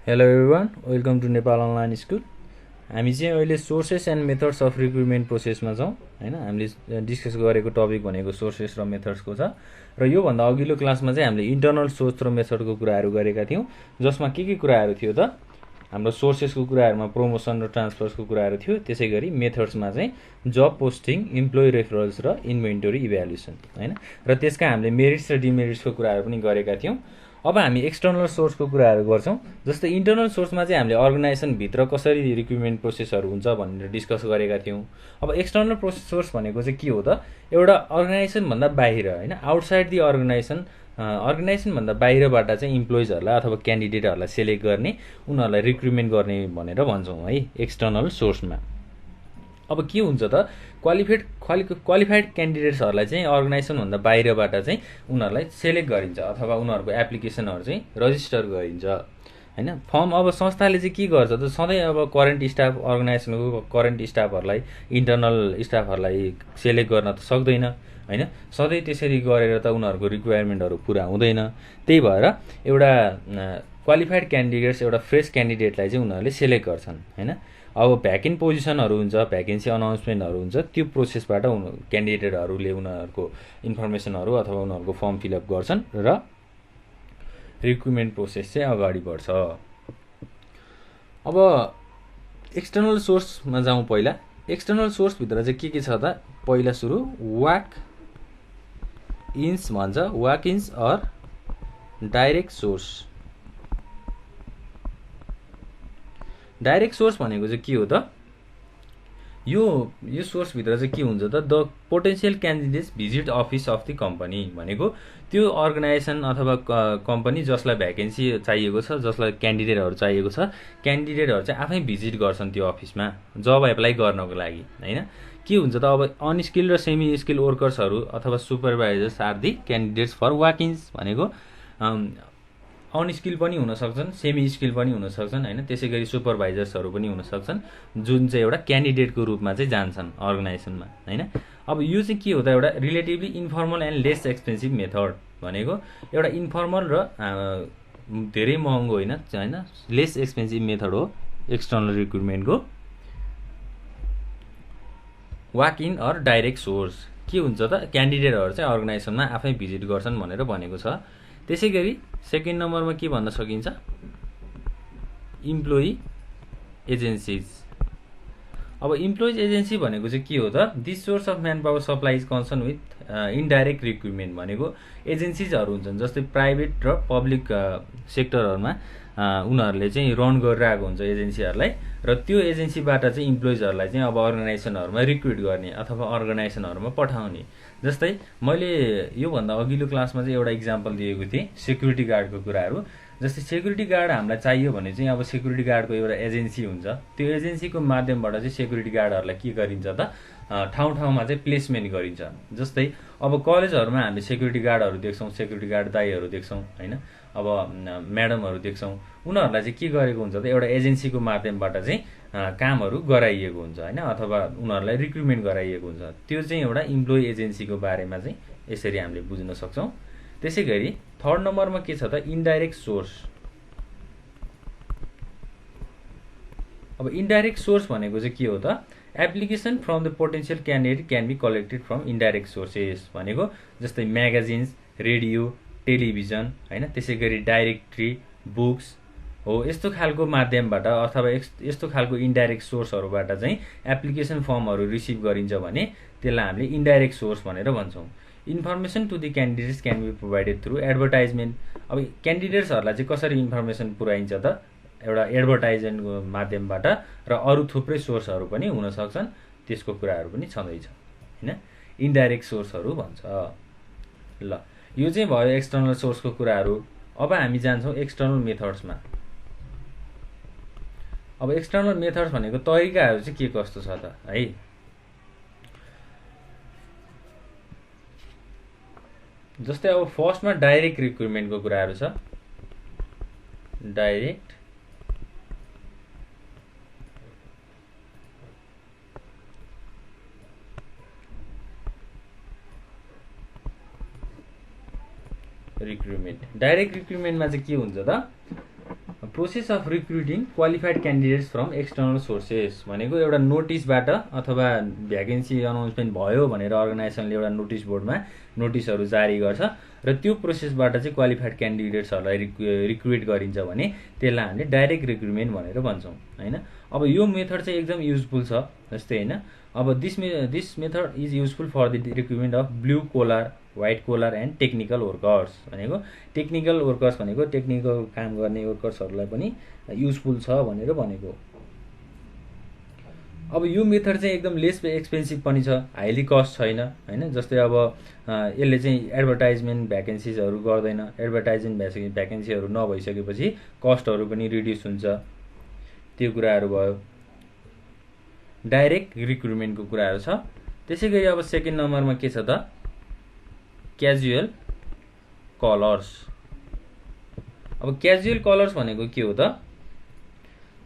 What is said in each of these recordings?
Hello everyone, welcome to Nepal online school. हामी चाहिँ अहिले sources and methods of recruitment प्रोसेसमा छौँ होइन। हामीले डिस्कस गरेको टपिक भनेको सोर्सेस र मेथड्सको छ र योभन्दा अघिल्लो क्लासमा चाहिँ हामीले इन्टर्नल सोर्स र मेथडको कुराहरू गरेका थियौँ, जसमा के कुराहरू थियो त हाम्रो सोर्सेसको कुराहरूमा प्रमोसन र ट्रान्सफर्सको कुराहरू थियो। त्यसै गरी मेथड्समा चाहिँ जब पोस्टिङ, इम्प्लोइ रेफरल्स र इन्भेन्टोरी इभ्यालुएसन होइन, र त्यसका हामीले मेरिट्स र डिमेरिट्सको कुराहरू पनि गरेका थियौँ। अब हामी एक्सटर्नल सोर्सको कुराहरू गर्छौँ। जस्तै इन्टर्नल सोर्समा चाहिँ हामीले अर्गनाइजेसनभित्र कसरी रिक्रुटमेन्ट प्रोसेसहरू हुन्छ भनेर डिस्कस गरेका थियौँ। अब एक्सटर्नल सोर्स भनेको चाहिँ के हो त? एउटा अर्गनाइजेसनभन्दा बाहिर होइन, आउटसाइड दि अर्गनाइजेसनभन्दा बाहिरबाट चाहिँ इम्प्लोइजहरूलाई अथवा क्यान्डिडेटहरूलाई सेलेक्ट गर्ने, उनीहरूलाई रिक्रुटमेन्ट गर्ने भनेर भन्छौँ है एक्सटर्नल सोर्समा। अब के हुन्छ त, क्वालिफाइड क्यान्डिडेट्सहरूलाई चाहिँ अर्गनाइजेसनभन्दा बाहिरबाट चाहिँ उनीहरूलाई सेलेक्ट गरिन्छ अथवा उनीहरूको एप्लिकेसनहरू चाहिँ रजिस्टर गरिन्छ होइन। फर्म अब संस्थाले चाहिँ के गर्छ त, सधैँ अब करेन्ट स्टाफ, अर्गनाइजेसनको करेन्ट स्टाफहरूलाई, इन्टर्नल स्टाफहरूलाई सेलेक्ट गर्न त सक्दैन होइन। सधैँ त्यसरी गरेर त उनीहरूको रिक्वायरमेन्टहरू पुरा हुँदैन। त्यही भएर एउटा क्वालिफाइड क्यान्डिडेट्स, एउटा फ्रेस क्यान्डिडेटलाई चाहिँ उनीहरूले सेलेक्ट गर्छन् होइन। अब भ्याकेन्ट पोजिसनहरू हुन्छ, भ्याकेन्सी अनाउन्समेन्टहरू हुन्छ, त्यो प्रोसेसबाट क्यान्डिडेटहरूले उनीहरूको इन्फर्मेसनहरू अथवा उनीहरूको फर्म फिलअप गर्छन् र रिक्रुटमेन्ट प्रोसेस चाहिँ अगाडि बढ्छ। अब एक्सटर्नल सोर्समा जाउँ। पहिला एक्सटर्नल सोर्सभित्र चाहिँ के छ त, पहिला सुरु वाक इन्स भन्छ, walk ins or direct source. Direct source भनेको चाहिँ के हो त, यो सोर्सभित्र चाहिँ के हुन्छ त, the potential candidates visit office of the company भनेको त्यो अर्गनाइजेसन अथवा कम्पनी जसलाई भ्याकेन्सी चाहिएको छ, जसलाई क्यान्डिडेटहरू चाहिएको छ, क्यान्डिडेटहरू चाहिँ आफै भिजिट गर्छन् त्यो अफिसमा जब एप्लाई गर्नको लागि होइन। के हुन्छ त, अब अनस्किल्ड र सेमी स्किल्ड वर्कर्सहरू अथवा supervisors are the candidates for walk-ins भनेको अनस्किल पनि हुन सक्छन्, सेमी स्किल पनि हुन सक्छन् होइन। त्यसै गरी सुपरभाइजर्सहरू पनि हुन सक्छन्, जुन चाहिँ एउटा क्यान्डिडेटको रूपमा चाहिँ जान्छन् अर्गनाइजेसनमा होइन। अब यो चाहिँ के हो त, एउटा relatively informal and less expensive method भनेको एउटा इन्फर्मल र धेरै महँगो होइन, लेस एक्सपेन्सिभ मेथड हो एक्सटर्नल रिक्रुटमेन्टको। Walk in or direct source के हुन्छ त, क्यान्डिडेटहरू चाहिँ अर्गनाइजेसनमा आफै भिजिट गर्छन् भनेर भनेको छ। त्यसै गरी सेकेन्ड नम्बरमा के भन्न सकिन्छ, इम्प्लोइ एजेन्सिज। अब इम्प्लोइज एजेन्सी भनेको चाहिँ के हो त, this source of man power supply is concern with indirect recruitment भनेको एजेन्सिजहरू हुन्छन्, जस्तै प्राइभेट र पब्लिक सेक्टरहरूमा उनीहरूले चाहिँ रन गरिरहेको हुन्छ एजेन्सीहरूलाई, र त्यो एजेन्सीबाट चाहिँ इम्प्लोइजहरूलाई चाहिँ अब अर्गनाइजेसनहरूमा रिक्रुट गर्ने अथवा अर्गनाइजेसनहरूमा पठाउने। जस्तै मैले योभन्दा अघिल्लो क्लासमा चाहिँ एउटा इक्जाम्पल दिएको थिएँ सिक्युरिटी गार्डको कुराहरू। जस्तै सिक्युरिटी गार्ड हामीलाई चाहियो भने चाहिँ अब सिक्युरिटी गार्डको एउटा एजेन्सी हुन्छ, त्यो एजेन्सीको माध्यमबाट चाहिँ सिक्युरिटी गार्डहरूलाई के गरिन्छ त, ठाउँ ठाउँमा चाहिँ प्लेसमेन्ट गरिन्छ। जस्तै अब कलेजहरूमा हामीले सिक्युरिटी गार्डहरू देख्छौँ, सिक्युरिटी गार्ड दाइहरू देख्छौँ होइन, अब म्याडमहरू देख्छौँ। उनीहरूलाई चाहिँ के गरेको हुन्छ त, एउटा एजेन्सीको माध्यमबाट चाहिँ कामहरू गराइएको हुन्छ होइन, अथवा उनीहरूलाई रिक्रुटमेन्ट गराइएको हुन्छ। त्यो चाहिँ एउटा इम्प्लोइ एजेन्सीको बारेमा चाहिँ यसरी हामीले बुझ्न सक्छौँ। त्यसै गरी थर्ड नम्बरमा के छ त, इन्डाइरेक्ट सोर्स। अब इन्डाइरेक्ट सोर्स भनेको चाहिँ के हो त, application from the potential candidate can be collected from indirect sources भनेको जस्तै म्यागजिन्स, रेडियो, टेलिभिजन होइन, त्यसै गरी डाइरेक्टरी, बुक्स हो, यस्तो खालको माध्यमबाट अथवा यस्तो खालको इन्डाइरेक्ट सोर्सहरूबाट चाहिँ एप्लिकेसन फर्महरू रिसिभ गरिन्छ भने त्यसलाई हामीले इन्डाइरेक्ट सोर्स भनेर भन्छौँ। Information to the candidates can be provided through advertisement. अब क्यान्डिडेट्सहरूलाई चाहिँ कसरी इन्फर्मेसन पुऱ्याइन्छ त, एउटा एडभर्टाइजमेन्टको माध्यमबाट, र अरू थुप्रै सोर्सहरू पनि हुन सक्छन्, त्यसको कुराहरू पनि छँदैछ होइन, इन्डाइरेक्ट सोर्सहरू भन्छ। ल, यो चाहिँ भयो एक्सटर्नल सोर्सको कुराहरू। अब हामी जान्छौँ एक्सटर्नल मेथड्समा। अब एक्सटर्नल मेथड्स भनेको तरिकाहरू चाहिँ के कस्तो छ त है। जस्तै अब फर्स्टमा डाइरेक्ट रिक्रुटमेन्टको कुराहरू छ। Direct recruitment. डाइरेक्ट रिक्रुटमेन्टमा चाहिँ के हुन्छ त, process of recruiting qualified candidates from external sources भनेको एउटा नोटिसबाट अथवा भ्याकेन्सी अनाउन्समेन्ट भयो भनेर अर्गनाइजेसनले एउटा नोटिस बोर्डमा नोटिसहरू जारी गर्छ र त्यो प्रोसेसबाट चाहिँ क्वालिफाइड क्यान्डिडेट्सहरूलाई रिक्रुट गरिन्छ भने त्यसलाई हामीले डाइरेक्ट रिक्रुटमेन्ट भनेर भन्छौँ होइन। अब यो मेथड चाहिँ एकदम युजफुल छ जस्तै होइन। अब this method is useful for the recruitment of blue collar, white collar and technical workers भनेको टेक्निकल वर्कर्स भनेको टेक्निकल काम गर्ने वर्कर्सहरूलाई पनि युजफुल छ भनेर भनेको। अब यो मेथड चाहिँ एकदम लेस एक्सपेन्सिभ पनि छ, हाइली कस्ट छैन होइन। जस्तै अब यसले चाहिँ एडभर्टाइजमेन्ट भ्याकेन्सिजहरू गर्दैन, एडभर्टाइजमेन्ट भ्याकेन्सीहरू नभइसकेपछि कस्टहरू पनि रिड्युस हुन्छ, त्यो कुराहरू भयो। डाइरेक्ट रिक्रुटमेन्टको कुराहरू छ। त्यसै गरी अब सेकेन्ड नम्बरमा के छ त, क्याजुअल कलर्स। अब क्याजुअल कलर्स भनेको के हो त,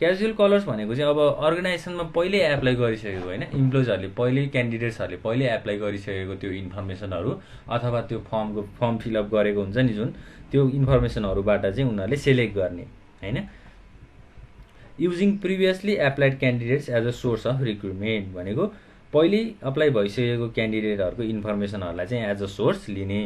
क्याजुअल कलर्स भनेको चाहिँ अब अर्गनाइजेसनमा पहिल्यै एप्लाई गरिसकेको होइन, इम्प्लोइजहरूले पहिल्यै क्यान्डिडेट्सहरूले पहिल्यै एप्लाई गरिसकेको त्यो इन्फर्मेसनहरू अथवा त्यो फर्म फिलअप गरेको हुन्छ नि जुन, त्यो इन्फर्मेसनहरूबाट चाहिँ उनीहरूले सेलेक्ट गर्ने होइन। Using previously applied candidates as a source of recruitment भनेको पहिले अप्लाई भइसकेको क्यान्डिडेटहरूको इन्फर्मेसनहरूलाई चाहिँ एज अ सोर्स लिने।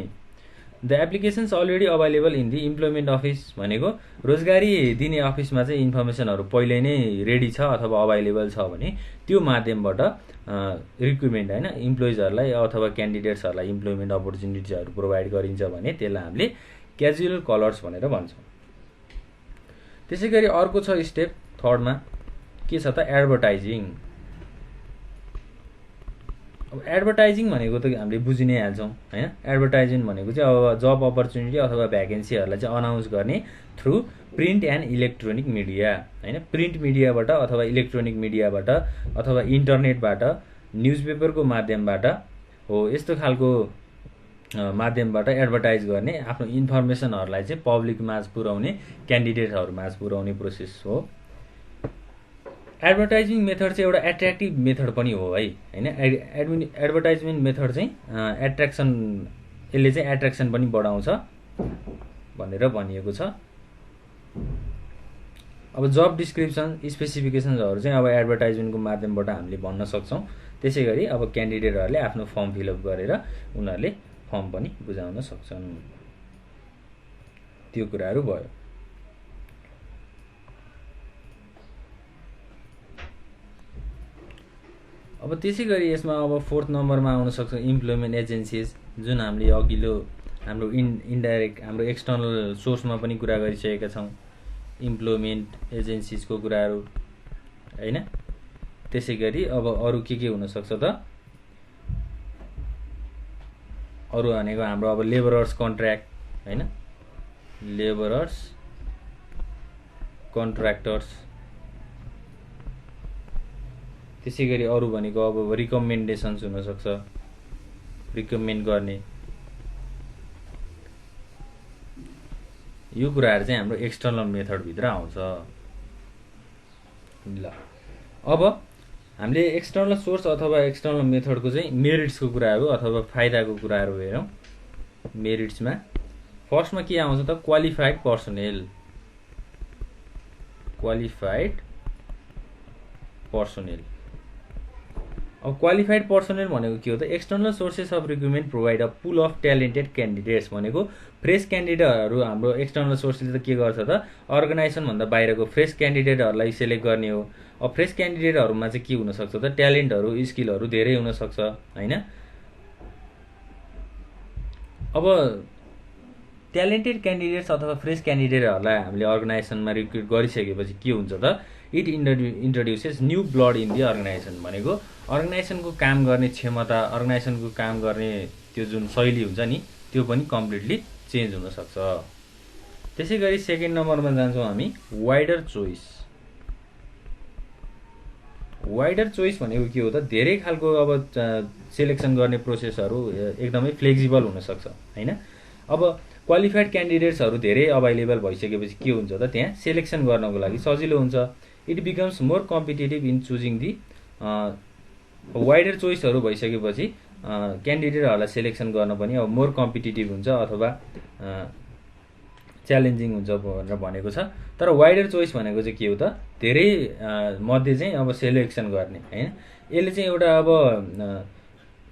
The applications already available in the employment office भनेको रोजगारी दिने अफिसमा चाहिँ इन्फर्मेसनहरू पहिले नै रेडी छ अथवा अभाइलेबल छ भने त्यो माध्यमबाट रिक्रुटमेन्ट होइन इम्प्लोइजहरूलाई अथवा क्यान्डिडेट्सहरूलाई इम्प्लोइमेन्ट अपर्च्युनिटिजहरू प्रोभाइड गरिन्छ भने त्यसलाई हामीले क्याजुअल कलर्स भनेर भन्छौँ। त्यसै गरी अर्को छ स्टेप थर्डमा के छ त, एडभर्टाइजिङ। अब एडभर्टाइजिङ भनेको त हामीले बुझि नै हाल्छौँ होइन। एडभर्टाइजिङ भनेको चाहिँ अब जब अपर्च्युनिटी अथवा भ्याकेन्सीहरूलाई चाहिँ अनाउन्स गर्ने through print and electronic media होइन। प्रिन्ट मिडियाबाट अथवा इलेक्ट्रोनिक मिडियाबाट अथवा इन्टरनेटबाट, न्युजपेपरको माध्यमबाट हो, यस्तो खालको माध्यमबाट एडभर्टाइज गर्ने, आफ्नो इन्फर्मेसनहरूलाई चाहिँ पब्लिक माझ पुर्याउने, क्यान्डिडेटहरू माझ पुर्याउने प्रोसेस हो। एडभर्टाइजिङ मेथड चाहिँ एउटा एट्र्याक्टिभ मेथड पनि हो है होइन। एडभर्टाइजमेन्ट मेथड चाहिँ एट्र्याक्सन, यसले चाहिँ एट्र्याक्सन पनि बढाउँछ भनेर भनिएको छ। अब जब डिस्क्रिप्सन स्पेसिफिकेसन्सहरू चाहिँ अब एडभर्टाइजमेन्टको माध्यमबाट हामीले भन्न सक्छौँ। त्यसै गरी अब क्यान्डिडेटहरूले आफ्नो फर्म फिलअप गरेर उनीहरूले फर्म पनि बुझाउन सक्छन्, त्यो कुराहरू भयो। अब त्यसै गरी यसमा अब फोर्थ नम्बरमा आउन सक्छ इम्प्लोइमेन्ट एजेन्सिज, जुन हामीले अघिल्लो हाम्रो इन्डाइरेक्ट हाम्रो एक्सटर्नल सोर्समा पनि कुरा गरिसकेका छौँ, इम्प्लोइमेन्ट एजेन्सिजको कुराहरू होइन। त्यसै गरी अब अरू के हुनसक्छ त, अरू भनेको हाम्रो अब लेबरर्स कन्ट्र्याक्ट होइन, लेबरर्स कन्ट्र्याक्टर्स। त्यसै गरी अरू भनेको अब रिकमेन्डेसन्स हुनसक्छ, रिकमेन्ड गर्ने, यो कुराहरू चाहिँ हाम्रो एक्सटर्नल मेथडभित्र आउँछ। ल अब हामीले एक्सटर्नल सोर्स अथवा एक्सटर्नल मेथडको चाहिँ मेरिट्सको कुराहरू अथवा फाइदाको कुराहरू हेरौँ। मेरिट्समा फर्स्टमा के आउँछ त, क्वालिफाइड पर्सनेल। क्वालिफाइड पर्सनेल, अब क्वालिफाइड पर्सनेल भनेको के हो त, external sources of recruitment provide a pool of talented candidates भनेको फ्रेस क्यान्डिडेटहरू हाम्रो एक्सटर्नल सोर्सले त के गर्छ त, अर्गनाइजेसनभन्दा बाहिरको फ्रेस क्यान्डिडेटहरूलाई सेलेक्ट गर्ने हो। अब फ्रेस क्यान्डिडेटहरूमा चाहिँ के हुनसक्छ त, ट्यालेन्टहरू स्किलहरू धेरै हुनसक्छ होइन। अब ट्यालेन्टेड क्यान्डिडेट्स अथवा फ्रेस क्यान्डिडेटहरूलाई हामीले अर्गनाइजेसनमा रिक्रुट गरिसकेपछि के हुन्छ त, it introduces new blood in the organization भनेको अर्गनाइजेसनको काम गर्ने क्षमता, अर्गनाइजेसनको काम गर्ने त्यो जुन शैली हुन्छ नि त्यो पनि कम्प्लिटली चेन्ज हुनसक्छ। त्यसै गरी सेकेन्ड नम्बरमा जान्छौँ हामी, वाइडर चोइस। वाइडर चोइस भनेको के हो त, धेरै खालको अब सेलेक्सन गर्ने प्रोसेसहरू एकदमै फ्लेक्सिबल हुनसक्छ होइन। अब क्वालिफाइड क्यान्डिडेट्सहरू धेरै अभाइलेबल भइसकेपछि के हुन्छ त, त्यहाँ सेलेक्सन गर्नको लागि सजिलो हुन्छ। It becomes more competitive in choosing the, wider चोइसहरू भइसकेपछि क्यान्डिडेटहरूलाई सेलेक्सन गर्न पनि अब मोर कम्पिटेटिभ हुन्छ अथवा च्यालेन्जिङ हुन्छ भनेर भनेको छ। तर वाइडर चोइस भनेको चाहिँ के हो त, धेरै मध्ये चाहिँ अब सेलेक्सन गर्ने होइन। यसले चाहिँ एउटा अब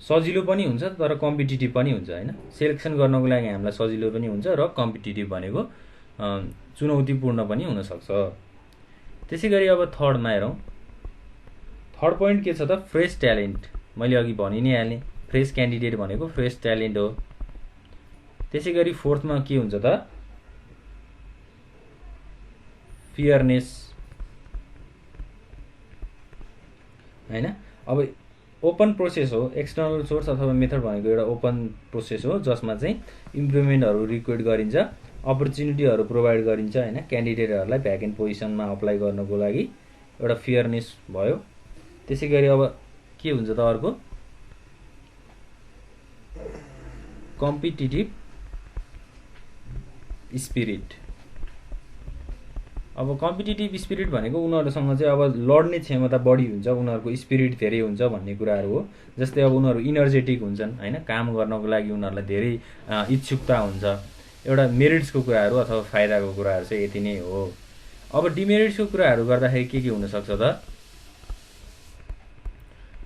सजिलो पनि हुन्छ तर कम्पिटिटिभ पनि हुन्छ होइन। सेलेक्सन गर्नको लागि हामीलाई सजिलो पनि हुन्छ र कम्पिटिटिभ भनेको चुनौतीपूर्ण पनि हुनसक्छ। त्यसै गरी अब थर्डमा हेरौँ। थर्ड पोइन्ट के छ त, फ्रेस ट्यालेन्ट। मैले अघि भनि नै हालेँ, फ्रेस क्यान्डिडेट भनेको फ्रेस ट्यालेन्ट हो। त्यसै गरी फोर्थमा के हुन्छ त, फियरनेस होइन। अब ओपन प्रोसेस हो, एक्सटर्नल सोर्स अथवा मेथड भनेको एउटा ओपन प्रोसेस हो जसमा चाहिँ इम्प्रुभमेन्टहरू रिक्वेस्ट गरिन्छ, अपर्च्युनिटीहरू प्रोभाइड गरिन्छ होइन क्यान्डिडेटहरूलाई भ्याकेन्ट पोजिसनमा अप्लाई गर्नको लागि। एउटा फियरनेस भयो। त्यसै गरी अब के हुन्छ त अर्को, कम्पिटिटिभ स्पिरिट। अब कम्पिटिटिभ स्पिरिट भनेको उनीहरूसँग चाहिँ अब लड्ने क्षमता बढी हुन्छ, उनीहरूको स्पिरिट धेरै हुन्छ भन्ने कुराहरू हो। जस्तै अब उनीहरू इनर्जेटिक हुन्छन् होइन, काम गर्नको लागि उनीहरूलाई धेरै इच्छुकता हुन्छ। एउटा मेरिट्सको कुराहरू अथवा फाइदाको कुराहरू चाहिँ यति नै हो। अब डिमेरिट्सको कुराहरू गर्दाखेरि के हुनसक्छ त,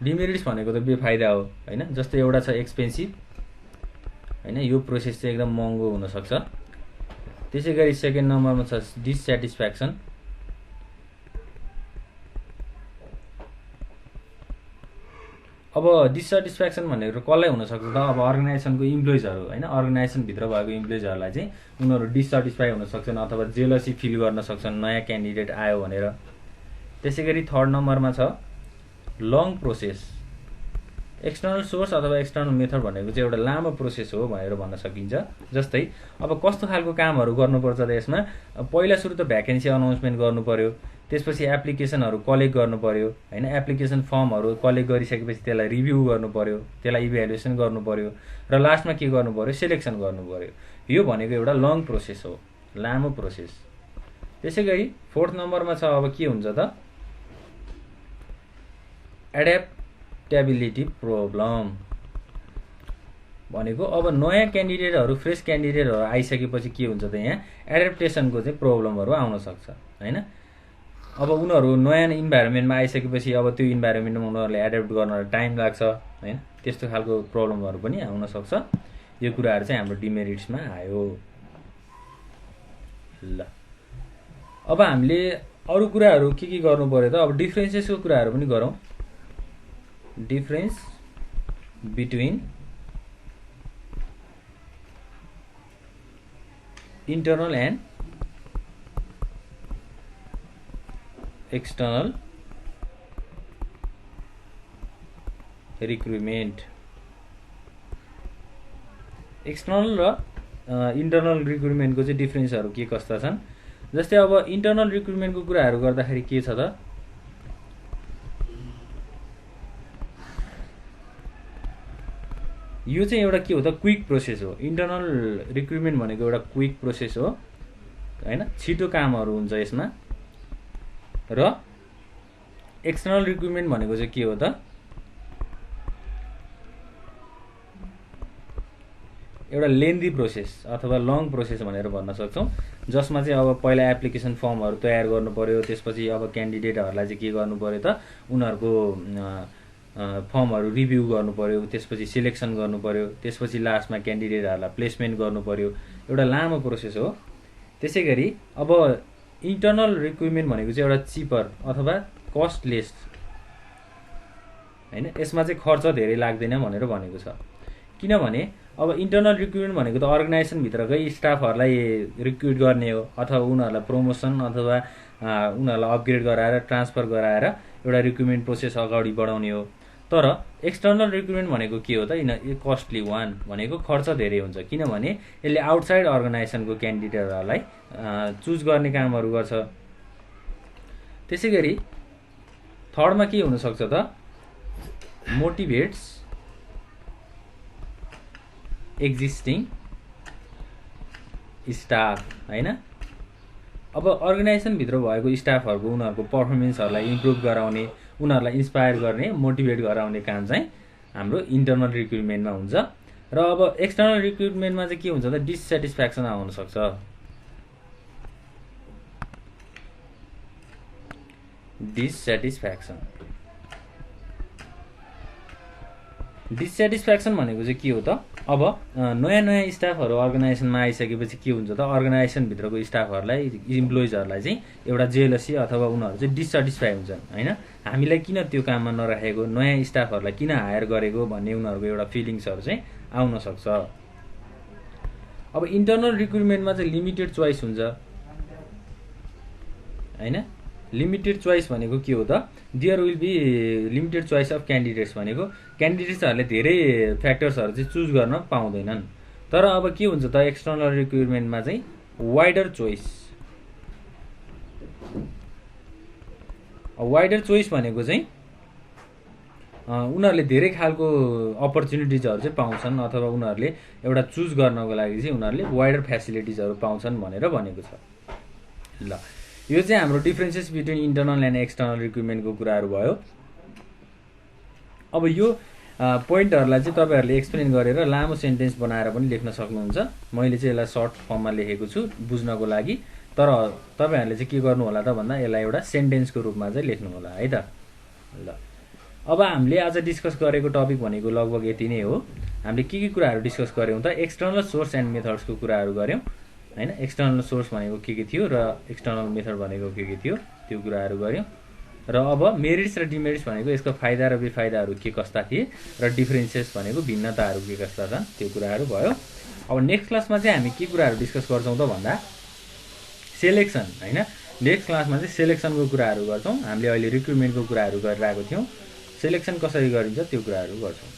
डिमेरिट्स भनेको त बेफाइदा हो होइन। जस्तै एउटा छ एक्सपेन्सिभ होइन, यो प्रोसेस चाहिँ एकदम महँगो हुनसक्छ। त्यसै गरी सेकेन्ड नम्बरमा छ डिसस्याटिस्फ्याक्सन। अब डिसस्याटिस्फ्याक्सन भनेको कसलाई हुनसक्छ त, अब अर्गनाइजेसनको इम्प्लोइजहरू होइन, अर्गनाइजेसनभित्र भएको इम्प्लोइजहरूलाई चाहिँ उनीहरू डिसस्याटिस्फाई हुन सक्छन् अथवा जेलसी फिल गर्न सक्छन् नयाँ क्यान्डिडेट आयो भनेर। त्यसै गरी थर्ड नम्बरमा छ लङ प्रोसेस। एक्सटर्नल सोर्स अथवा एक्सटर्नल मेथड भनेको चाहिँ एउटा लामो प्रोसेस हो भनेर भन्न सकिन्छ। जस्तै अब कस्तो खालको कामहरू गर्नुपर्छ त यसमा, पहिला सुरु त भ्याकेन्सी अनाउन्समेन्ट गर्नु पर्यो, त्यसपछि एप्लिकेसनहरू कलेक्ट गर्नु पर्यो होइन, एप्लिकेसन फर्महरू कलेक्ट गरिसकेपछि त्यसलाई रिभ्यू गर्नु पर्यो, त्यसलाई इभ्यालुएसन गर्नु पर्यो र लास्टमा के गर्नु पर्यो, सेलेक्सन गर्नु पर्यो। यो भनेको एउटा लङ प्रोसेस हो, लामो प्रोसेस। त्यसै गरी फोर्थ नम्बरमा छ अब के हुन्छ त, एड्याप्टेबिलिटी प्रब्लम भनेको अब नयाँ क्यान्डिडेटहरू फ्रेस क्यान्डिडेटहरू आइसकेपछि के हुन्छ त, यहाँ एड्याप्टेसनको चाहिँ प्रब्लमहरू आउन सक्छ होइन। अब उनीहरू नयाँ इन्भाइरोमेन्टमा आइसकेपछि अब त्यो इन्भाइरोमेन्टमा उनीहरूले एड्याप्ट गर्न टाइम लाग्छ होइन, त्यस्तो खालको प्रब्लमहरू पनि आउन सक्छ। यो कुराहरू चाहिँ हाम्रो डिमेरिट्समा आयो। ल अब हामीले अरू कुराहरू के गर्नु पर्यो त, अब डिफ्रेन्सेसको कुराहरू पनि गरौँ। Difference between internal and external recruitment. External र इन्टर्नल रिक्रुटमेन्टको चाहिँ डिफ्रेन्सहरू के कस्ता छन्। जस्तै अब इन्टर्नल रिक्रुटमेन्टको कुराहरू गर्दाखेरि के छ त, यो चाहिँ एउटा के हो त, क्विक प्रोसेस हो। इन्टर्नल रिक्रुटमेन्ट भनेको एउटा क्विक प्रोसेस हो होइन, छिटो कामहरू हुन्छ यसमा। र एक्सटर्नल रिक्रुटमेन्ट भनेको चाहिँ के हो त, एउटा लेन्दी प्रोसेस अथवा लङ प्रोसेस भनेर भन्न सक्छौँ, जसमा चाहिँ अब पहिला एप्लिकेसन फर्महरू तयार गर्नु पर्यो, त्यसपछि अब क्यान्डिडेटहरूलाई चाहिँ के गर्नु पर्यो त, उनीहरूको फर्महरू रिभ्यू गर्नु पर्यो, त्यसपछि सिलेक्सन गर्नु पर्यो, त्यसपछि लास्टमा क्यान्डिडेटहरूलाई प्लेसमेन्ट गर्नु पर्यो। एउटा लामो प्रोसेस हो। त्यसै गरी अब इन्टर्नल रिक्रुटमेन्ट भनेको चाहिँ एउटा चिपर अथवा कस्टलेस होइन, यसमा चाहिँ खर्च धेरै लाग्दैन भनेर भनेको छ। किनभने अब इन्टर्नल रिक्रुटमेन्ट भनेको त अर्गनाइजेसनभित्रकै स्टाफहरूलाई रिक्रुट गर्ने हो अथवा उनीहरूलाई प्रमोसन अथवा उनीहरूलाई अपग्रेड गराएर ट्रान्सफर गराएर एउटा रिक्रुटमेन्ट प्रोसेस अगाडि बढाउने हो। तर एक्सटर्नल रिक्रुटमेन्ट भनेको के हो त, कस्टली वान भनेको खर्च धेरै हुन्छ, किनभने यसले आउटसाइड अर्गनाइजेसनको क्यान्डिडेटहरूलाई चुज गर्ने कामहरू गर्छ। त्यसै गरी थर्डमा के हुनसक्छ त, मोटिभेट्स एक्जिस्टिङ स्टाफ होइन। अब अर्गनाइजेसनभित्र भएको स्टाफहरूको उनीहरूको पर्फर्मेन्सहरूलाई इम्प्रुभ गराउने, उनीहरूलाई इन्सपायर गर्ने, मोटिभेट गराउने काम चाहिँ हाम्रो इन्टर्नल रिक्रुटमेन्टमा हुन्छ। र अब एक्सटर्नल रिक्रुटमेन्टमा चाहिँ के हुन्छ त, डिसस्याटिस्फ्याक्सन आउन सक्छ डिसस्याटिस्फ्याक्सन। डिसस्याटिस्फ्याक्सन भनेको चाहिँ के हो त? अब नयाँ नयाँ स्टाफहरू अर्गनाइजेसनमा आइसकेपछि के हुन्छ त, अर्गनाइजेसनभित्रको स्टाफहरूलाई, इम्प्लोइजहरूलाई चाहिँ एउटा जेलसी अथवा उनीहरू चाहिँ डिससेटिस्फाई हुन्छन् होइन। हामीलाई किन त्यो काममा नराखेको, नयाँ स्टाफहरूलाई किन हायर गरेको भन्ने उनीहरूको एउटा फिलिङ्सहरू चाहिँ आउन सक्छ। अब इन्टर्नल रिक्रुटमेन्टमा चाहिँ लिमिटेड चोइस हुन्छ होइन। लिमिटेड चोइस भनेको के हो त? There will be limited choice of candidates भनेको क्यान्डिडेट्सहरूले धेरै फ्याक्टर्सहरू चाहिँ चुज गर्न पाउँदैनन्। तर अब के हुन्छ त, एक्सटर्नल रिक्रुटमेन्टमा चाहिँ वाइडर चोइस। वाइडर चोइस भनेको चाहिँ उनीहरूले धेरै खालको अपर्च्युनिटिजहरू चाहिँ पाउँछन्, अथवा उनीहरूले एउटा चुज गर्नको लागि चाहिँ उनीहरूले वाइडर फ्यासिलिटिजहरू पाउँछन् भनेर भनेको छ। ल, यो चाहिँ हाम्रो differences between internal and external रिक्रुटमेन्टको कुराहरू भयो। अब यो पोइन्टहरूलाई चाहिँ तपाईँहरूले एक्सप्लेन गरेर लामो सेन्टेन्स बनाएर पनि लेख्न सक्नुहुन्छ। मैले चाहिँ यसलाई सर्ट फर्ममा लेखेको छु बुझ्नको लागि। तर तपाईँहरूले चाहिँ के गर्नु होला त भन्दा यसलाई एउटा सेन्टेन्सको रूपमा चाहिँ लेख्नु होला है त। ल, अब हामीले आज डिस्कस गरेको टपिक भनेको लगभग यति नै हो। हामीले के कुराहरू डिस्कस गऱ्यौँ त? एक्सटर्नल सोर्स एन्ड मेथड्सको कुराहरू गऱ्यौँ होइन। एक्सटर्नल सोर्स भनेको के थियो र एक्सटर्नल मेथड भनेको के थियो त्यो कुराहरू गऱ्यौँ। र अब मेरिट्स र डिमेरिट्स भनेको यसको फाइदा र बेफाइदाहरू के कस्ता थिए, र डिफ्रेन्सेस भनेको भिन्नताहरू के कस्ता छन् त्यो कुराहरू भयो। अब नेक्स्ट क्लासमा चाहिँ हामी के कुराहरू डिस्कस गर्छौँ त भन्दा सेलेक्सन होइन। नेक्स्ट क्लासमा चाहिँ सेलेक्सनको कुराहरू गर्छौँ। हामीले अहिले रिक्रुटमेन्टको कुराहरू गरिरहेको थियौँ, सेलेक्सन कसरी गरिन्छ त्यो कुराहरू गर्छौँ।